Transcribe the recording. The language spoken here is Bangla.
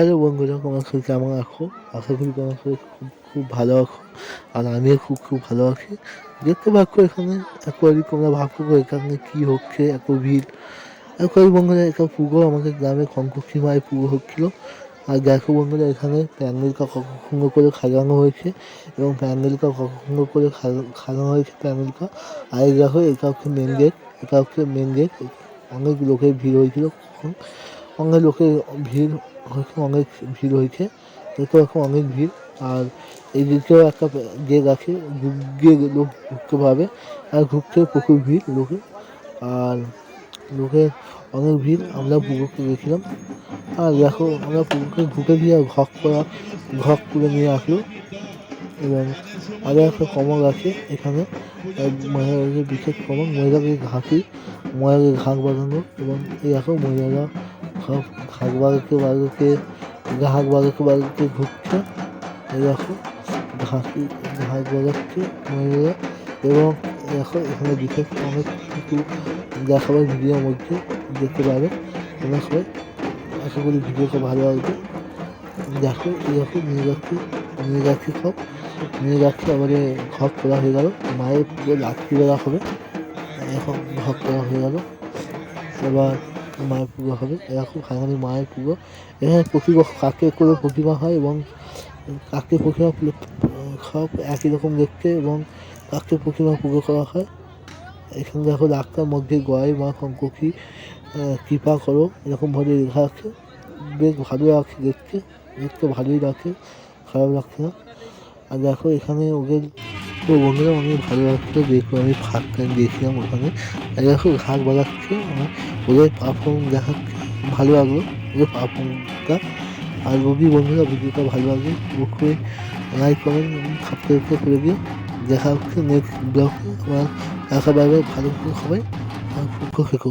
হ্যালো বন্ধুরা, তোমার শরীর কেমন আছো? আশা করি তোমার শরীর খুব খুব ভালো আছো। আর আমিও খুব ভালো আছি। দেখতে পাচ্ছ এখানে একবারই তোমরা ভাবছো এখানে কী হচ্ছে, এত ভিড়। একবারই বন্ধুরা, এটা পুরো আমাদের গ্রামে খনকুক্ষি মায়ের পুজো হচ্ছিল। আর দেখো বন্ধুরা, এখানে প্যান্ডেলটা কত সুন্দর করে সাজানো হয়েছে এবং প্যান্ডেলটা কত সুন্দর করে সাজানো হয়েছে প্যান্ডেলটা। আর এই দেখো, এটা হচ্ছে মেন গেট। এটা হচ্ছে মেন গেট। অনেক লোকের ভিড় হয়েছিল তখন, অনেক লোকের ভিড় হয়েছে, অনেক ভিড় হয়েছে। দেখতে এখন অনেক ভিড়। আর এই দিকেও একটা গেট আছে, গিয়ে লোক ঢুকতে পারবে। আর ঢুকতে প্রচুর ভিড় লোকের। আর লোকের অনেক ভিড়। আমরা পুকুরকে গেছিলাম। আর দেখো, আমরা পুকুরকে ঢুকে দিয়ে ঘক তুলে নিয়ে আসলো। এবং আরও একটা কমল আছে এখানে, মহিলাদের বিশেষ কমল, মহিলাদের ঘাস বাঁধানো। এবং এই দেখো মহিলারা সব ঘাস বাগাতে ঘুরছে। এই দেখো, ঘাস বাগাচ্ছে মহিলারা। এবং দেখো এখানে বিশেষ অনেক কিছু দেখাবার ভিডিওর মধ্যে দেখতে পাবে। তোমরা সবাই আশা করি ভিডিওটা ভালো লাগবে। দেখো এরকম নিয়ে যাচ্ছি এবারে ঘর তোলা হয়ে গেল। মায়ের পুজো রাত্রিবেলা হবে। এখন ঘর তোলা হয়ে গেল। এবার মায়ের পুজো হবে। এরকম ফাইনালি মায়ের পুজো। এখানে প্রতি বছর কাকের করে প্রতিমা হয় এবং কাকের প্রতিমা সব একই রকম দেখতে এবং কাকের প্রতিমা পুজো করা হয়। এখানে দেখো রাস্তার মধ্যে গয় মা শঙ্করী কৃপা করো এরকমভাবে লেখা আছে। বেশ ভালো লাগছে দেখতে ভালোই লাগছে, খারাপ লাগছে না। আর দেখো এখানে ওদের তো বন্ধুরা অনেক ভালো লাগছে দেখো, আমি ফার্স্ট টাইম দিয়েছিলাম ওখানে। আর দেখো ঘাস বাজাচ্ছে, ওদের পারফর্ম দেখাচ্ছে, ভালো লাগলো ওদের পারফর্মটা। আর যদি বন্ধুরা ভিডিওটা ভালো লাগে অবশ্যই লাইক কমেন্ট এবং সাবস্ক্রাইব করে দিও। দেখা হচ্ছে নেক্সট ব্লগে। আমার দেখা পাবে, ভালো করে সবাই সুস্থ থেকো।